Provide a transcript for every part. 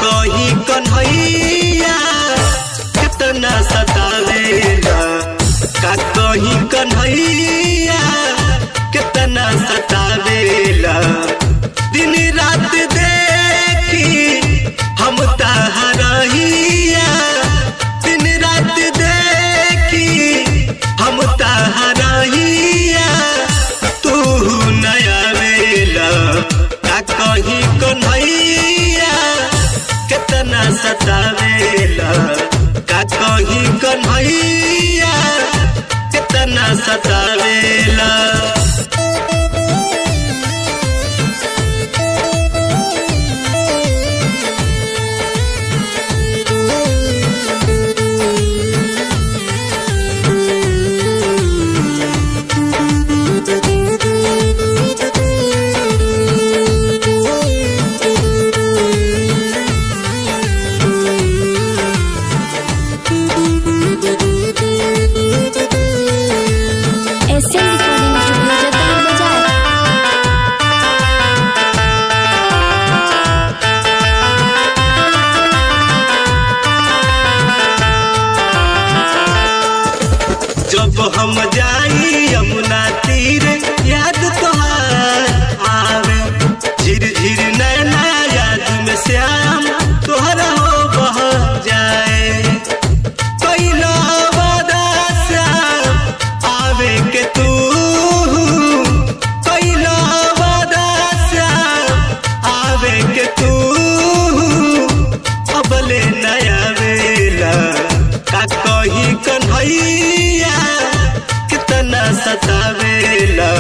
कहीं कन्हैया कितना सतावेला, का कहीं कन्हैया कितना सतावेला। दिन रात देखी हम तहरहिया, दिन रात देखी हम तहरहिया, तू नया वेला का कहीं कन्हैया कितना सतावेला, का कहीं कन्हैया कितना सतावेला। जब हम जाई यमुना तीर याद तोहार आवे, झिर झिर नैना याद में श्याम तोहरा हो बह जाए। कैला वादा श्याम आवे के तू, कैला वादा श्याम आवे के तू, अबले नया वेला का कहीं कन्हैया कितना सतावेला,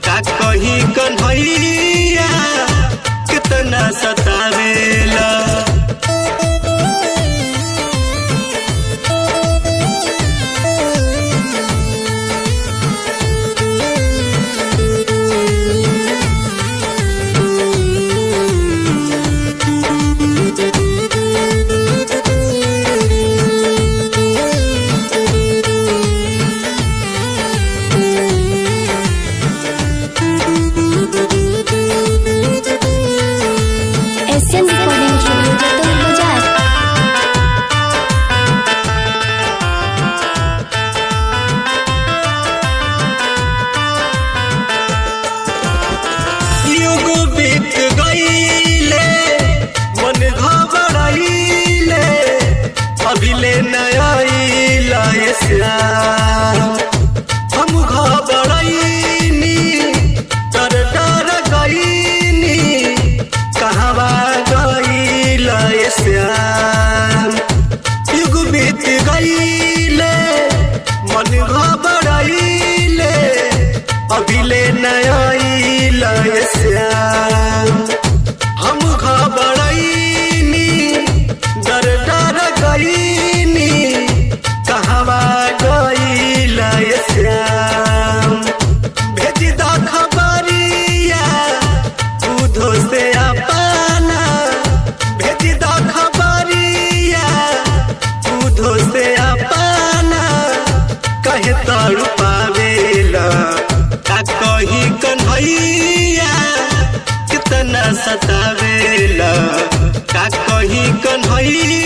का कहीं कन्हैया कितना सतावेला। बीत गईले मन घबराइले, अभिले नया श्याम हम घबराइनी, डर डर गईनी कहवा गईला श्याम। युग बीत गईले मन घबराइले, अभिले नया श्याम हम घबराइनी, डर डर गईनी कहवा गईला श्याम। भेज दा खबरिया दूधो से अपना, भेज दा खबरिया दूधो से अपना, कहे तड़ू पावेला का कहीं कन्हैया कितना सतावेला, का कहीं कन्हैया